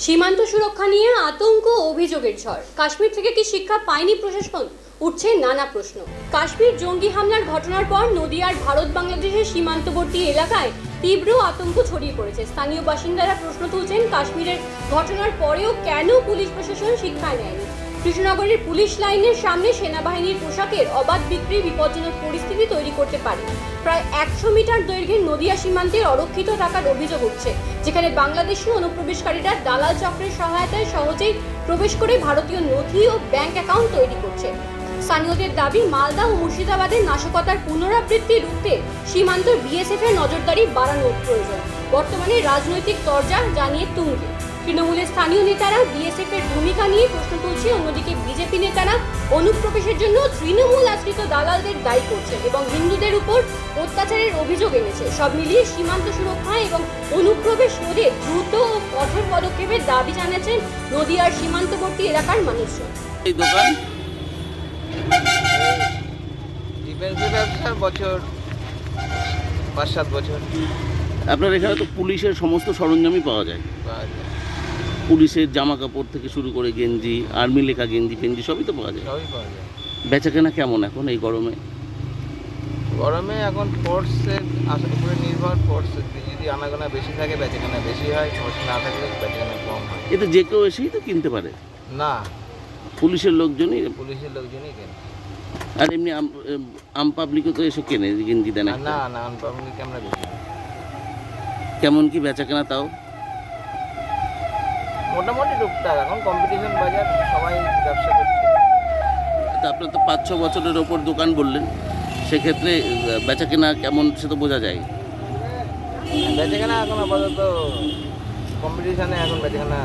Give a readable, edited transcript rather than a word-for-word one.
সীমান্ত সুরক্ষা নিয়ে আতঙ্ক অভিযোগের ঝড়। কাশ্মীর থেকে কি শিক্ষা পায়নি প্রশাসন? উঠছে নানা প্রশ্ন। কাশ্মীর জঙ্গি হামলার ঘটনার পর নদিয়ার ভারত বাংলাদেশের সীমান্তবর্তী এলাকায় তীব্র আতঙ্ক ছড়িয়ে পড়েছে। স্থানীয় বাসিন্দারা প্রশ্ন তুলছেন, কাশ্মীরের ঘটনার পরেও কেন পুলিশ প্রশাসন শিক্ষায় নেয়নি। কৃষ্ণনগরের পুলিশ লাইনের সামনে সেনাবাহিনীর পোশাকের অবাধ বিক্রি বিপজ্জনক পরিস্থিতি তৈরি করতে পারে। প্রায় 100 মিটার দৈর্ঘ্যের নদিয়া সীমান্তের অরক্ষিত থাকার অভিযোগ উঠছে, যেখানে বাংলাদেশি অনুপ্রবেশকারীরা দালাল চক্রের সহায়তায় সহজেই প্রবেশ করে ভারতীয় নথি ও ব্যাংক অ্যাকাউন্ট তৈরি করছে। স্থানীয়দের দাবি, মালদা ও মুর্শিদাবাদের নাশকতার পুনরাবৃত্তি রুখতে সীমান্ত বিএসএফ এর নজরদারি বাড়ানোর প্রয়োজন। বর্তমানে রাজনৈতিক তরজা জানিয়ে তুঙ্গে। তৃণমূলের স্থানীয় নেতারা বিএসএফ এর ভূমিকা নিয়ে প্রশ্ন তুলছে, অন্যদিকে বিজেপি নেতারা অনুপ্রবেশের জন্য তৃণমূল আশ্রিত দালালদের দায়ী করছে এবং হিন্দুদের উপর অত্যাচারের অভিযোগ এনেছে। সব মিলিয়ে সীমান্ত সুরক্ষা এবং অনুপ্রবেশ রোধে দ্রুত ও কঠোর পদক্ষেপের দাবি জানাচ্ছেন নদিয়ার সীমান্তবর্তী এলাকার মানুষজন। এই দোকান ডিফেন্সের ব্যবসা বছর 5-7 বছর আপনার এখানে তো পুলিশের সমস্ত সরঞ্জামই পাওয়া যায়। পাওয়া যায়, পুলিশের জামা কাপড় থেকে শুরু করে গেঞ্জি, আর্মি লেখা গেঞ্জি ফেঞ্জি সবই তো পাওয়া যায়। সবই পাওয়া যায়। বেচাকেনা কেমন এখন এই গরমে? গরমে এখন ফোর্সের উপরে নির্ভর। ফোর্সের যদি আনাগোনা বেশি থাকে বেচাকেনা বেশি হয়, ফোর্স না থাকলে বেচাকেনা কম হয়। এতে যে কেউ এসেই তো কিনতে পারে, না, পুলিশের লোকজনই। পুলিশের লোকজনই কেন। আর এমনি আম পাবলিকও তো এসে কেনে গেঞ্জি দেন একটা। না না, আনপাবলিক আমরা বেশি না। কেমন কি বেচাকেনা তাও? মোটামুটি টুকটাক, এখন কম্পিটিশন বাজার, সবাই ব্যবসা করছে। তা আপনার তো 5-6 বছরের ওপর দোকান বললেন, সেক্ষেত্রে বেচাকেনা কেমন সে তো বোঝা যায়। বেচাকেনা এখন আপাতত কম্পিটিশনে এখন বেচাকেনা